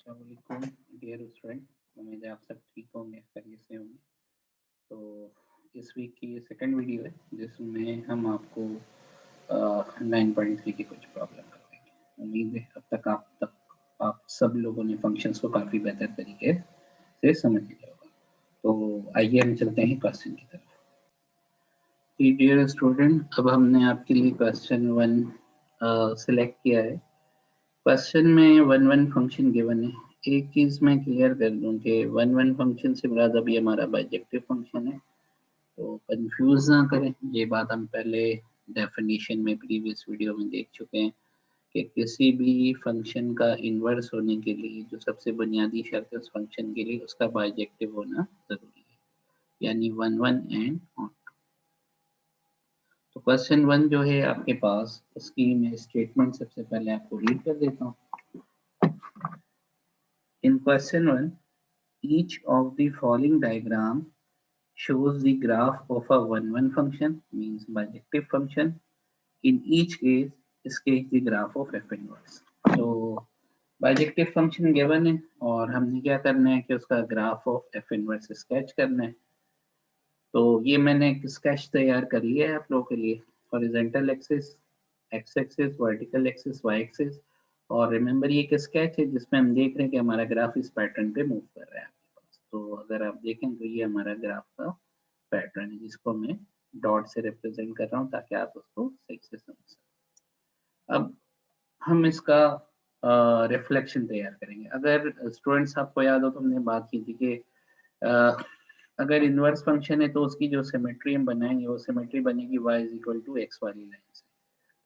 अस्सलाम वालेकुम dear student. उम्मीद है आप सब ठीक होंगे, खैरियत से होंगे। तो इस वीक की ये सेकंड वीडियो है जिसमें हम आपको 9.3 की कुछ प्रॉब्लम करवाएंगे। उम्मीद है अब तक आप सब लोगों ने फंक्शंस को काफ़ी बेहतर तरीके से समझ लिया होगा। तो आइए हम चलते हैं क्वेश्चन की तरफ। डियर स्टूडेंट, अब हमने आपके लिए क्वेश्चन 1 सिलेक्ट किया है। क्वेश्चन में वन वन फंक्शन गिवन है। एक चीज मैं क्लियर कर दूं कि वन वन फंक्शन से मुराद अभी हमारा बाइजेक्टिव फंक्शन है, तो कंफ्यूज ना करें। ये बात हम पहले डेफिनेशन में प्रीवियस वीडियो में देख चुके हैं कि किसी भी फंक्शन का इन्वर्स होने के लिए जो सबसे बुनियादी शर्त है उस फंक्शन के लिए उसका बाइजेक्टिव होना जरूरी है, यानी वन वन एंड ऑन। तो क्वेश्चन 1 जो है आपके पास, उसकी मैं स्टेटमेंट सबसे पहले आपको रीड कर देता हूँ। In question 1, each of the following diagram shows the graph of a one-one function, means bijective function. In each case, sketch the graph of f inverse. तो बाइजेक्टिव फंक्शन गिवन है और हमने क्या करना है कि उसका graph of F inverse sketch करना है। तो ये मैंने एक स्केच तैयार कर लिया है आप लोगों के लिए। Horizontal axis, X axis, vertical axis, Y axis. और रिमेंबर ये एक स्केच है जिसमें हम देख रहे हैं कि हमारा ग्राफ इस पैटर्न पे मूव कर रहा है आपके पास। तो अगर आप देखें तो ये हमारा ग्राफ का पैटर्न है जिसको मैं डॉट से रिप्रेजेंट कर रहा हूँ ताकि आप उसको सही से समझ सकें। अब हम इसका रिफ्लेक्शन तैयार करेंगे। अगर स्टूडेंट्स आपको याद हो तो हमने बात की थी कि अगर इनवर्स फंक्शन है तो उसकी जो सिमेट्री हम बनाएंगे वो सिमेट्री बनेगी y is equal to X वाली लाइन से।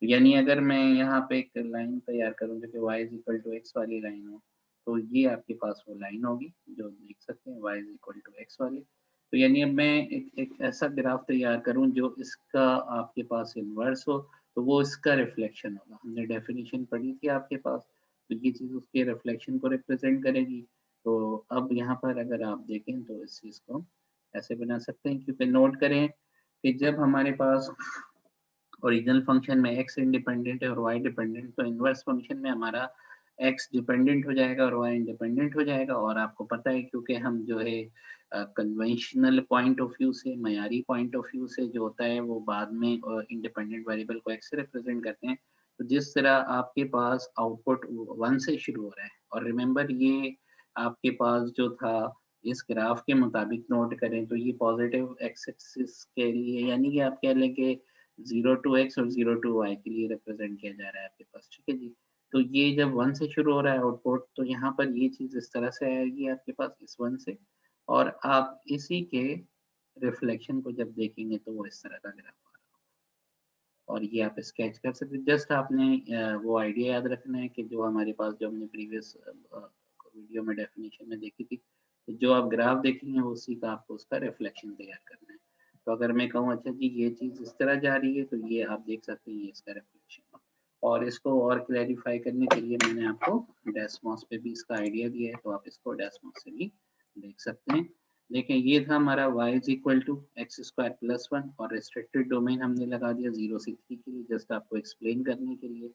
तो यानी अगर मैं यहाँ पे एक लाइन तैयार करूँ जो कि y is equal to X वाली लाइन हो, तो ये आपके पास वो लाइन होगी जो देख सकते हैं y is equal to X वाली। तो यानी अब मैं एक ऐसा ग्राफ तैयार करूँ जो इसका आपके पास इनवर्स हो, तो वो इसका रिफ्लेक्शन होगा। हमने डेफिनेशन पढ़ी थी आपके पास, तो ये चीज़ उसके रिफ्लेक्शन को रिप्रेजेंट करेगी। तो अब यहाँ पर अगर आप देखें तो इस चीज़ को ऐसे बना सकते हैं, क्योंकि नोट करें कि जब हमारे पास ओरिजिनल फंक्शन में x इंडिपेंडेंट है और y डिपेंडेंट, तो इनवर्स फंक्शन में हमारा x डिपेंडेंट हो जाएगा और y इंडिपेंडेंट हो जाएगा। और आपको पता है क्योंकि हम जो है कन्वेंशनल पॉइंट ऑफ व्यू से, मयारी पॉइंट ऑफ व्यू से जो होता है वो बाद में इंडिपेंडेंट वेरिएबल को x से रिप्रेजेंट करते हैं। तो जिस तरह आपके पास आउटपुट 1 से शुरू हो रहा है, और रिमेंबर ये आपके पास जो था इस ग्राफ के मुताबिक नोट करें तो ये पॉजिटिव एक्स एक्सिस के लिए, यानी कि आप कह लें कि 0 टू एक्स और 0 टू वाई के लिए रिप्रेजेंट किया जा रहा है आपके पास, ठीक है जी। तो ये जब 1 से शुरू हो रहा है आउटपुट, तो यहाँ पर ये चीज़ इस तरह से आएगी आपके पास इस 1 से, और आप इसी के रिफ्लेक्शन को जब देखेंगे तो वो इस तरह का ग्राफ आ रहा है। और ये आप स्केच कर सकते हैं। जस्ट आपने वो आइडिया याद रखना है कि जो हमारे पास, जो हमने प्रीवियस वीडियो में डेफिनेशन में देखी थी, तो जो आप ग्राफ देखेंगे उसी का आपको उसका रिफ्लेक्शन तैयार करना है। तो अगर मैं कहूँ अच्छा जी ये चीज़ इस तरह जा रही है, तो ये आप देख सकते हैं ये इसका रिफ्लेक्शन। और इसको और क्लैरिफाई करने के लिए मैंने आपको डेस्मॉस पे भी इसका आइडिया दिया है, तो आप इसको डेस्मॉस से भी देख सकते हैं। देखें ये था हमारा y is equal to X square plus 1, और रिस्ट्रिक्टेड डोमेन हमने लगा दिया 0 से 3 के लिए, जस्ट आपको एक्सप्लेन करने के लिए।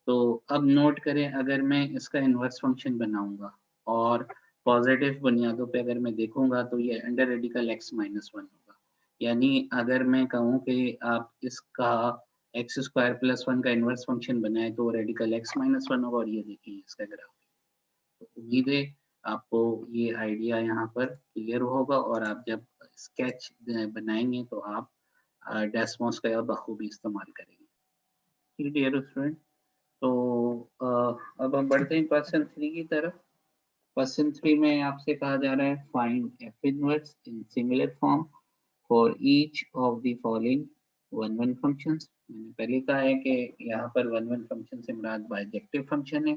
तो अब नोट करें, अगर मैं इसका इन्वर्स फंक्शन बनाऊंगा और पॉजिटिव बुनियादों पे अगर मैं देखूंगा तो ये अंडर रेडिकल x माइनस 1 होगा। यानी अगर मैं कहूँ कि आप इसका एक्स स्क्वायर प्लस 1 का इन्वर्स फंक्शन बनाए तो रेडिकल x माइनस 1 होगा, और ये देखिए इसका ग्राफ। तो उम्मीद है आपको ये आइडिया यहाँ पर क्लियर होगा, और आप जब स्केच बनाएंगे तो आप डेस्मोस का बखूबी इस्तेमाल करेंगे। ठीक है डियर स्टूडेंट। तो अब हम बढ़ते हैं क्वेश्चन 3 की तरफ। क्वेश्चन 3 में आपसे कहा जा रहा है find F inverse in singular form for each of the following one one functions. मैंने पहले कहा है कि यहाँ पर वन वन फंक्शन से मुराद बाइजेक्टिव फंक्शन है,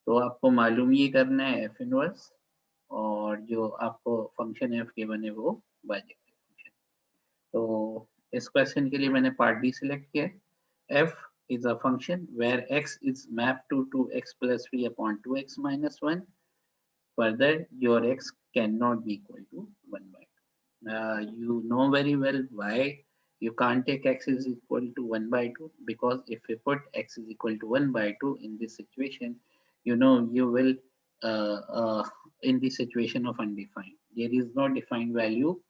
तो आपको मालूम ये करना है एफ इनवर्स, और जो आपको फंक्शन एफ गिवन है वो बाइजेक्टिव फंक्शन। तो इस क्वेश्चन के लिए मैंने पार्ट डी सिलेक्ट किया है। F is a function where x is mapped to 2x plus 3 upon 2x minus 1. Further, your x cannot be equal to 1 by 2. You know very well why you can't take x is equal to 1 by 2, because if we put x is equal to 1 by 2 in this situation, you know you will in the situation of undefined. There is no defined value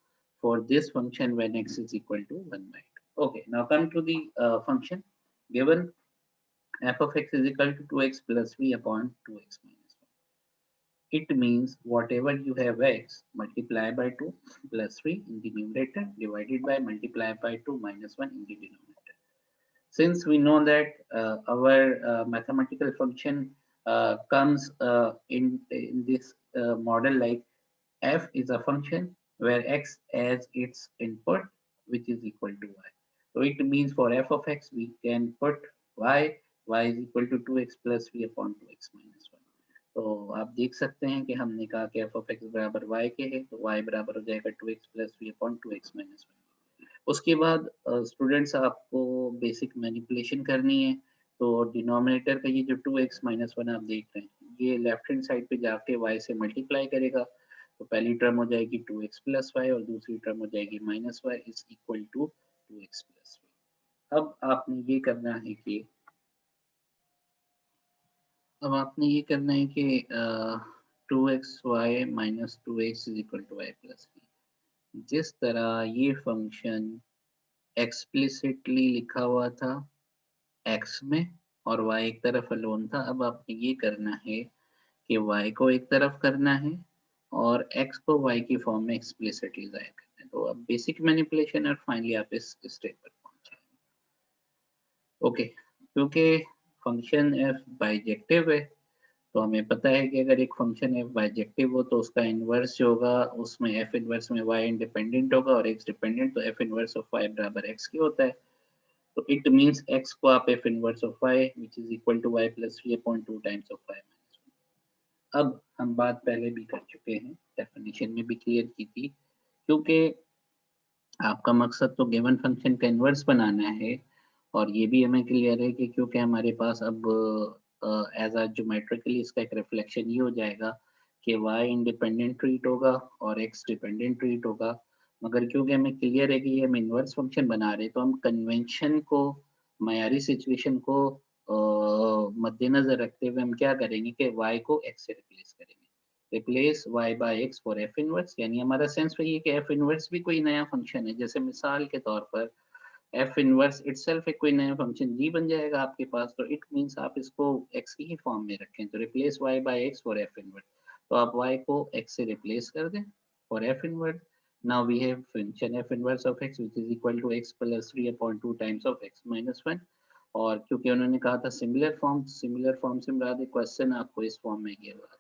for this function when x is equal to 1 by 2. Okay, now come to the function given f of x is equal to 2x plus v upon 2x minus 1. It means whatever you have x multiply by 2 plus 3 in the numerator divided by multiply by 2 minus 1 in the denominator. Since we know that our mathematical function comes in this model like f is a function where x as its input which is equal to y. So it means for f of x we can put y is equal to 2x plus v upon 2x minus 1. तो आप देख सकते हैं कि हमने कहा कि f of x बराबर y के है तो y बराबर हो जाएगा 2x plus v upon 2x minus 1. उसके बाद स्टूडेंट्स आपको बेसिक मैनिपुलेशन करनी है तो डिनोमिनेटर का ये जो 2x minus 1 आप देख रहे हैं ये लेफ्ट हैंड साइड पे जाके y से मल्टीप्लाई करेगा तो पहली टर्म हो जाएगी 2x plus y और दूसरी टर्म हो जाएगी minus y is equal to 2x plus y. अब आपने ये करना है कि two X Y minus 2x is equal to Y plus B. जिस तरह ये फंक्शन एक्सप्लिसिटली लिखा हुआ था x में और y एक तरफ अलोन था, अब आपने ये करना है कि y को एक तरफ करना है और x को y की फॉर्म में एक्सप्लिसिटली जाहिर करना है. तो अब बेसिक मैनिपुलेशन और फाइनली आप इस स्टेप पर पहुंचेंगे. ओके, क्योंकि फंक्शन f बाइजेक्टिव है तो हमें पता है कि अगर एक फंक्शन f बाइजेक्टिव हो तो उसका इनवर्स जो होगा उसमें f इनवर्स में y इंडिपेंडेंट होगा और x डिपेंडेंट, तो f इनवर्स ऑफ y बराबर x की होता है. तो इट मींस x को आप f inverse of y which is equal to y plus 3/2 times of y minus 1. अब हम बात पहले भी कर चुके हैं, डेफिनेशन में भी क्लियर की थी, क्योंकि आपका मकसद तो गिवन फंक्शन का इनवर्स बनाना है और ये भी हमें क्लियर है कि क्योंकि हमारे पास अब एज अ ज्योमेट्रिकली इसका एक रिफ्लेक्शन ये हो जाएगा कि y इंडिपेंडेंट ट्रीट होगा और x डिपेंडेंट ट्रीट होगा, मगर क्योंकि हमें क्लियर है कि ये हम इनवर्स फंक्शन बना रहे हैं तो हम कन्वेंशन को, मयारी सिचुएशन को मद्देनजर रखते हुए हम क्या करेंगे कि y को x से रिप्लेस करेंगे. Replace y by x for f inverse, यानी हमारा सेंस वही है कि f इनवर्स भी कोई नया फंक्शन है. जैसे मिसाल के तौर पर f इनवर्स इटसेल्फ एक कोई नया फंक्शन g बन जाएगा आपके पास, तो इट मींस आप इसको x की ही फॉर्म में रखें. तो replace y by x for f inverse, तो आप y को x से रिप्लेस कर दें for f inverse. Now we have function f inverse of x which is equal to x plus 3/2 times of x minus 1. और क्योंकि उन्होंने कहा था सिमिलर फॉर्म से मुराद है क्वेश्चन आपको इस फॉर्म में ये हुआ था.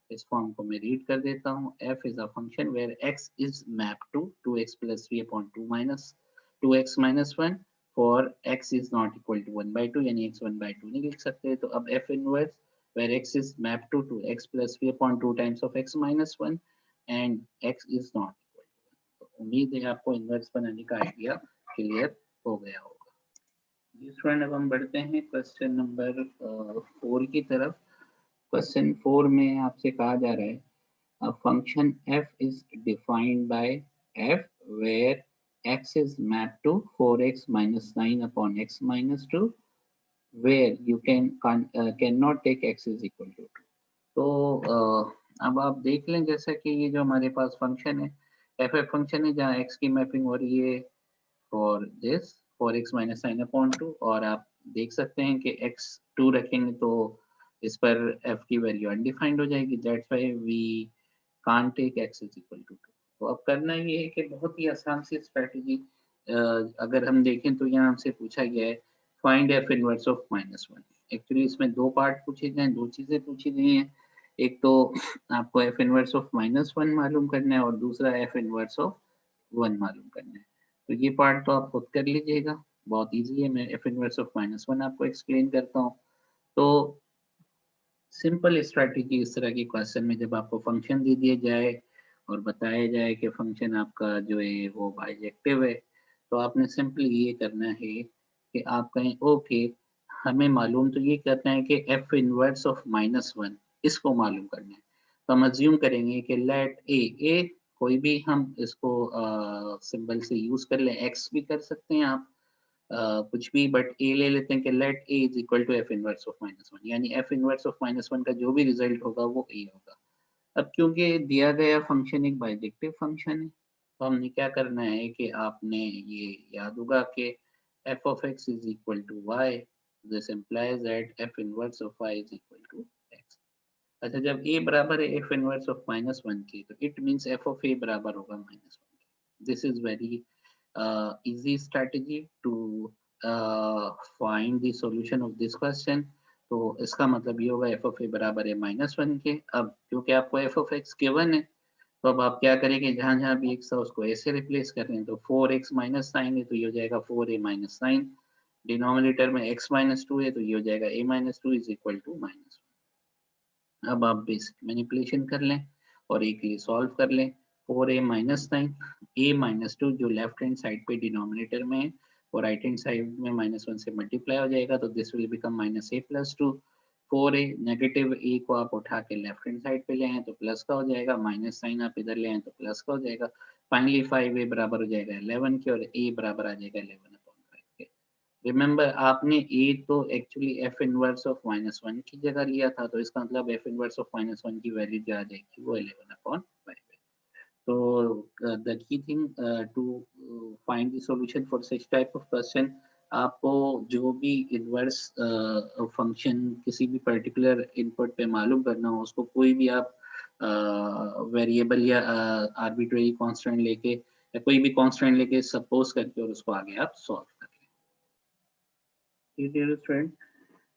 इस फॉर्म को मैं रीड कर देता हूँ. f is a function where x is map to 2x plus 3/2 minus 2x minus 1 for x is not equal to 1 by 2, यानी x 1 by 2 नहीं लिख सकते. तो अब f inverse where x is mapped to x plus 3/2 times of x minus 1 and x is not equal to 1. तो उम्मीद है आपको इनवर्स बनाने का आइडिया क्लियर हो गया होगा. स्टूडेंट अब हम बढ़ते हैं क्वेश्चन नंबर 4 की तरफ. क्वेश्चन 4 में आपसे कहा जा रहा है a function f is defined by f where x is mapped to 4x minus 9 upon x minus 2 where you cannot take x is equal to 2. तो अब आप देख लें जैसा कि ये जो हमारे पास फंक्शन है f एक फंक्शन है जहाँ x की मैपिंग हो रही है for this 4x minus 9 upon 2 और आप देख सकते हैं कि x 2 रखेंगे तो इस पर f की वैल्यू अनडिफाइंड हो जाएगी. That's why we can't take x is equal to 2. तो अब करना ये है कि बहुत ही आसान सी स्ट्रेटजी, अगर हम देखें तो यहाँ हमसे पूछा गया है find f inverse of minus 1. Actually इसमें दो पार्ट पूछे गए हैं, दो चीजें पूछी गई हैं. एक तो आपको f इनवर्स ऑफ माइनस 1 मालूम करना है और दूसरा f इनवर्स ऑफ 1 मालूम करना है. तो ये पार्ट तो आप खुद कर लीजिएगा, बहुत इजी है. मैं f इनवर्स ऑफ माइनस 1 आपको एक्सप्लेन करता हूँ. तो सिंपल स्ट्रैटेजी इस तरह के क्वेश्चन में जब आपको फंक्शन दे दिया जाए और बताया जाए कि फंक्शन आपका जो है वो बाइजेक्टिव है, तो आपने सिंपली ये करना है कि आप कहें ओके हमें मालूम तो ये करना है कि f इनवर्स ऑफ माइनस 1 इसको मालूम करना है. तो हम अज्यूम करेंगे कि लेट a कोई भी हम इसको सिंबल से यूज कर लें, x भी कर सकते हैं आप, कुछ भी, बट ए ले लेते हैं कि let A is equal to F inverse of -1, यानी एफ इनवर्स ऑफ -1 का जो भी रिजल्ट होगा वो ए होगा। अब क्योंकि दिया गया फंक्शन एक बाइजेक्टिव फंक्शन है, तो हमने क्या करना है कि आपने ये याद होगा कि F of X is equal to Y, this implies that F inverse of Y is equal to X. अच्छा, जब ए बराबर है एफ इनवर्स ऑफ -1 के, तो it means F of A बराबर होगा -1 के। This is very easy strategy to find the solution of this question। तो इसका मतलब ये होगा एफ ऑफ ए बराबर है -1 के। अब क्योंकि आपको एफ ऑफ एक्स गिवन है, तो अब आप क्या करेंगे, जहां जहां भी एक्स है उसको ऐसे रिप्लेस कर रहे हैं, तो 4x माइनस साइन है तो ये हो जाएगा 4a माइनस साइन, डिनोमिनेटर में x माइनस 2 है तो ये हो जाएगा a minus 2 is equal to -1। अब आप बेसिक मैनिपुलेशन कर लें और एक लिए सॉल्व कर लें। 4a minus sign, a minus 2 जो लेफ्ट हैंड साइड पे डिनोमिनेटर में है और राइट हैंड साइड में -1 से मल्टीप्लाई हो जाएगा, तो this will become -a plus 2। 4a negative a को आप उठा के लेफ्ट हैंड साइड पे ले आए तो प्लस का हो जाएगा, माइनस साइन आप इधर ले आए तो प्लस का हो जाएगा। फाइनली 5a बराबर हो जाएगा 11 के और a बराबर आ जाएगा 11/5 के। रिमेंबर आपने ए तो एक्चुअली एफ इनवर्स ऑफ -1 की जगह लिया था, तो इसका मतलब एफ इनवर्स ऑफ -1 की वैल्यू जो आ जाएगी वो 11/5 है। तो the key thing to find the solution for such type of question, आपको जो भी इनवर्स फंक्शन किसी भी पर्टिकुलर इनपुट पे मालूम करना हो, उसको कोई भी आप वेरिएबल या आर्बिट्रेरी कांस्टेंट लेके या कोई भी कांस्टेंट लेके सपोज करके और उसको आगे आप सॉल्व कर लें। डियर फ्रेंड,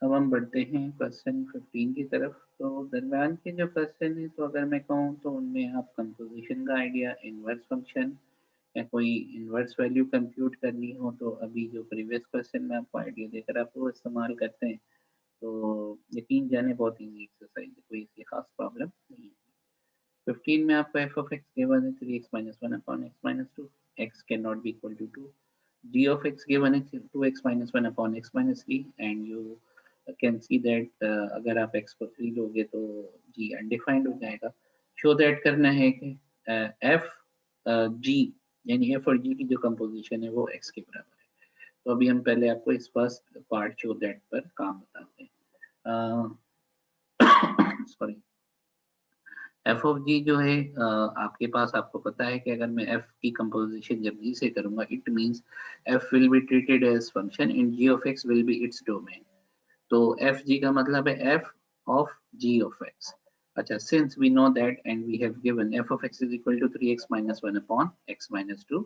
अब हम बढ़ते हैं क्वेश्चन 15 की तरफ। तो दरम्यान के जो क्वेश्चन है, तो अगर मैं कहूँ तो उनमें आप कंपोजिशन का आइडिया, इनवर्स फंक्शन या कोई इनवर्स वैल्यू कंप्यूट करनी हो, तो अभी जो प्रीवियस क्वेश्चन में आपको आइडिया देकर आप वो इस्तेमाल करते हैं, तो यकीन जाने बहुत इजी एक्सरसाइज है, कोई इसकी खास प्रॉब्लम नहीं है। 15 में आपका f of x given है 3x minus 1 upon x minus 2, x cannot be equal to 2. g of x given है 2x minus 1 upon x minus 3, and you can see that अगर आप x को 3 लोगे तो g undefined हो जाएगा। Show that करना है कि f g यानी f और g की जो कंपोजिशन है वो x के बराबर है। तो अभी हम पहले आपको इस फर्स्ट पार्ट शो दैट पर काम बताते हैं। सॉरी, एफ ऑफ जी जो है आपके पास, आपको पता है कि अगर मैं एफ की कंपोजिशन जब जी से करूंगा, it means F will be treated as function and G of X will be its domain. तो एफ जी का मतलब है F of G of X. अच्छा, since we know that and we have given F of X is equal to 3x minus 1 upon x minus 2,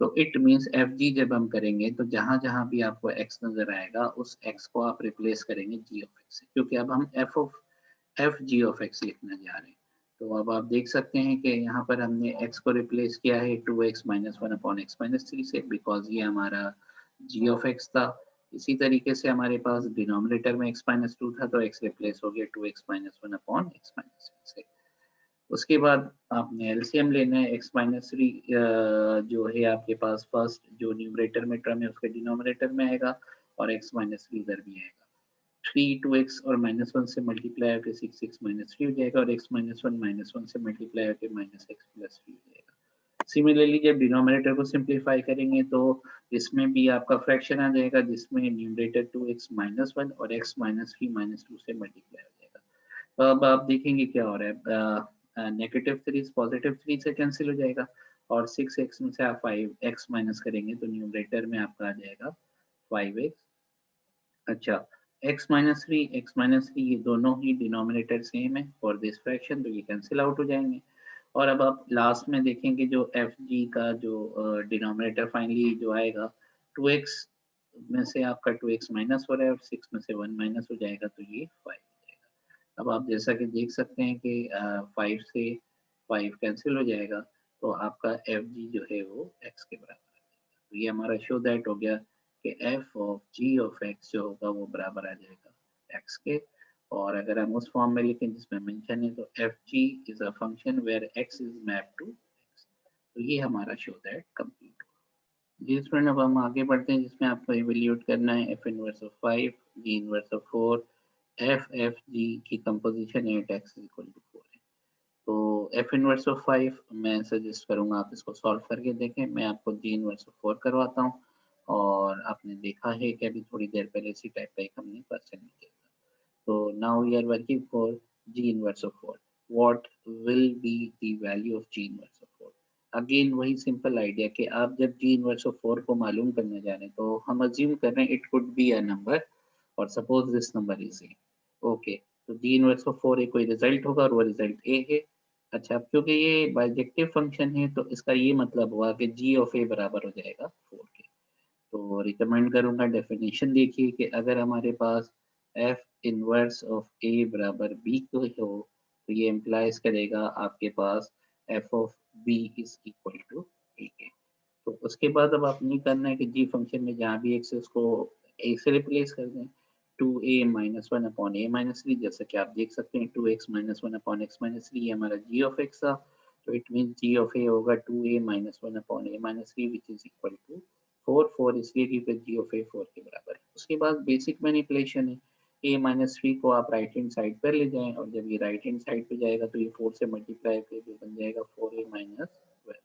तो it means F G जब हम करेंगे तो जहां जहां भी आपको x नजर आएगा उस x को आप रिप्लेस करेंगे जी ऑफ एक्स से, क्योंकि अब हम एफ जी ऑफ एक्स लिखने जा रहे हैं। तो अब आप देख सकते हैं कि यहाँ पर हमने x को रिप्लेस किया है 2x minus 1 upon x minus 3 से, बिकॉज ये हमारा g ऑफ x था। इसी तरीके से हमारे पास डिनोमिनेटर में x माइनस 2 था, तो x रिप्लेस हो गया 2x minus 1 upon x minus 3 से। उसके बाद आपने एलसीएम लेना है, x माइनस 3 जो है आपके पास फर्स्ट जो न्यूमरेटर में टर्म है उसके डिनोमिनेटर में आएगा और x माइनस 3 इधर भी आएगा। 3 2x और -1 से मल्टीप्लाई होकर 6x माइनस 3 हो जाएगा और x माइनस 1 -1 से मल्टीप्लाई होकर माइनस x प्लस 3 हो जाएगा। सिमिलरली जब डिनोमिनेटर को सिंप्लीफाई करेंगे तो इसमें भी आपका फ्रैक्शन आ जाएगा जिसमें न्यूमरेटर 2x माइनस 1 और x माइनस 3 माइनस 2 से मल्टीप्लाई हो जाएगा। तो अब आप देखेंगे क्या हो रहा है, नेगेटिव 3 पॉजिटिव 3 से कैंसिल हो जाएगा और 6x में से आप 5x माइनस करेंगे तो न्यूमरेटर में आपका आ जाएगा 5x। अच्छा, x माइनस थ्री ये दोनों ही डिनोमिनेटर सेम है फॉर दिस फ्रैक्शन, तो ये कैंसिल आउट हो जाएंगे। और अब आप लास्ट में देखेंगे जो एफ जी का जो डिनोमिनेटर फाइनली जो आएगा 2x में से आपका 2x माइनस हो रहा है और 6 में से 1 माइनस हो जाएगा तो ये 5 हो जाएगा। अब आप जैसा कि देख सकते हैं कि 5 से 5 कैंसिल हो जाएगा, तो आपका एफ जी जो है वो x के बराबर है। तो ये हमारा शो दैट हो गया कि F of G of X जो होगा वो बराबर आ जाएगा एक्स के। और अगर हम उस फॉर्म में लिखें जिसमें मेंशन है, तो F G is a function where X is map to X. तो ये हमारा शो दैट कंप्लीट हुआ। जी फ्रेंड, अब हम आगे बढ़ते हैं जिसमें आपको इवेल्यूट करना है F inverse of 5, G inverse of 4, F G की composition at X is equal to 4 है। तो एफ इनवर्स ऑफ 5 मैं सजेस्ट करूंगा आप इसको सॉल्व करके देखें। मैं आपको जी इनवर्स ऑफ 4 करवाता हूँ और और आपने देखा है कि अभी थोड़ी देर पहले इसी टाइप का एक हमने क्वेश्चन किया था। तो now we are working for G inverse of 4। What will be the value of G inverse of 4? Again वही सिंपल आइडिया कि आप जब जी इनवर्स ऑफ 4 को मालूम करने जा रहे हैं तो हम अज्यूम कर रहे हैं it could be a number और suppose this number is A. Okay, तो जी इनवर्स ऑफ 4 एक कोई रिजल्ट होगा और वो रिजल्ट ए है। अच्छा, अब क्योंकि ये बाइजेक्टिव फंक्शन है तो इसका ये मतलब हुआ कि जी ऑफ ए बराबर हो जाएगा 4 के। तो रिकमेंड करूंगा डेफिनेशन देखिए कि अगर हमारे पास एफ इनवर्स ऑफ ए बराबर बी को हो तो ये इम्प्लाइज करेगा आपके पास F of B is equal to A के। तो उसके बाद अब आप नहीं करना है कि जी फंक्शन में जहाँ भी एक्स है उसको ए से रिप्लेस कर दें। 2a-1 अपॉन a माइनस 3, जैसा कि आप देख सकते हैं 2x-1 अपॉन x माइनस 3 ये हमारा g ऑफ x था। तो it mean g of a होगा 2a-1 upon a minus 3 which is equal to 4 इसलिए क्योंकि g ऑफ a 4 के बराबर है। उसके बाद बेसिक मैनिपुलेशन है, a माइनस 3 को आप राइट हैंड साइड पर ले जाएं और जब ये राइट हैंड साइड पे जाएगा तो ये 4 से मल्टीप्लाई करके बन जाएगा 4a माइनस 12।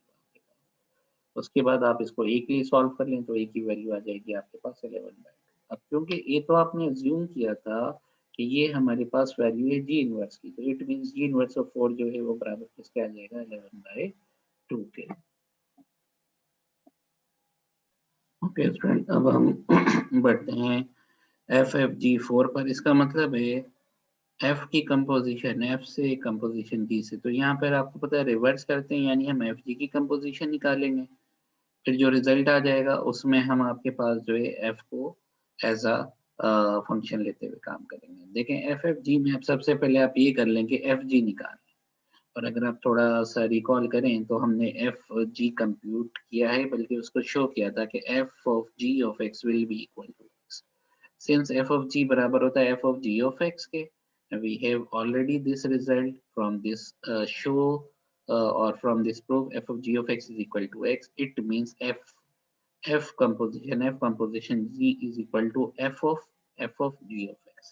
उसके बाद आप इसको ए के लिए सॉल्व कर लें तो ए की वैल्यू आ जाएगी आपके पास 11/2। अब क्योंकि ए तो आपने अज्यूम किया था कि ये हमारे पास वैल्यू है जी इनवर्स की, तो it means ji inverse of 4 जो है वो बराबर किसके आ जाएगा 11/2 के। ओके स्टूडेंट, अब हम बढ़ते हैं एफ एफ जी 4 पर। इसका मतलब है एफ की कंपोजिशन एफ से कंपोजिशन जी से, तो यहाँ पर आपको पता है रिवर्स करते हैं यानी हम एफ जी की कंपोजिशन निकालेंगे, फिर जो रिजल्ट आ जाएगा उसमें हम आपके पास जो है एफ को एज अ फंक्शन लेते हुए काम करेंगे। देखें एफ एफ जी में अब सबसे पहले आप ये कर लें कि एफ जी निकालें, और अगर आप थोड़ा सा रिकॉल करें तो हमने एफ जी कंप्यूट किया है, बल्कि उसको शो किया था कि F of G of X will be equal to X. Since F of G बराबर होता है F of G of X के, we have already this result from this show or from this proof f of g of x is equal to x. It means f composition g is equal to f of g of x.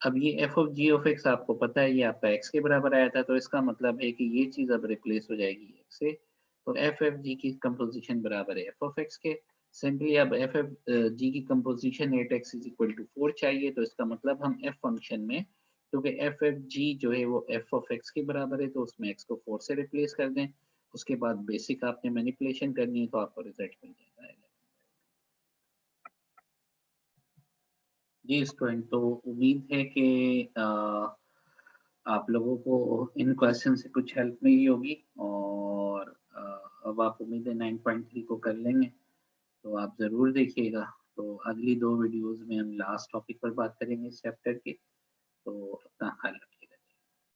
अब ये f of g of x आपको पता है ये आपका x के बराबर आया था, तो इसका मतलब है कि ये चीज अब रिप्लेस हो जाएगी x से। तो f f g की कंपोजिशन बराबर है f of x के। सिंपली अब f f g की composition 8x is equal to 4 चाहिए, तो इसका मतलब हम f फंक्शन में, क्योंकि f f g जो है वो f of x के बराबर है, तो उसमें x को 4 से रिप्लेस कर दें। उसके बाद बेसिक आपने मैनिपुलेशन करनी है तो आपको रिजल्ट मिल जाएगा। जी स्टूडेंट, तो उम्मीद है कि आप लोगों को इन क्वेश्चन से कुछ हेल्प मिली होगी, और अब आप उम्मीद है 9.3 को कर लेंगे, तो आप ज़रूर देखिएगा। तो अगली 2 वीडियोस में हम लास्ट टॉपिक पर बात करेंगे इस चैप्टर के। तो अपना ख्याल रखिए।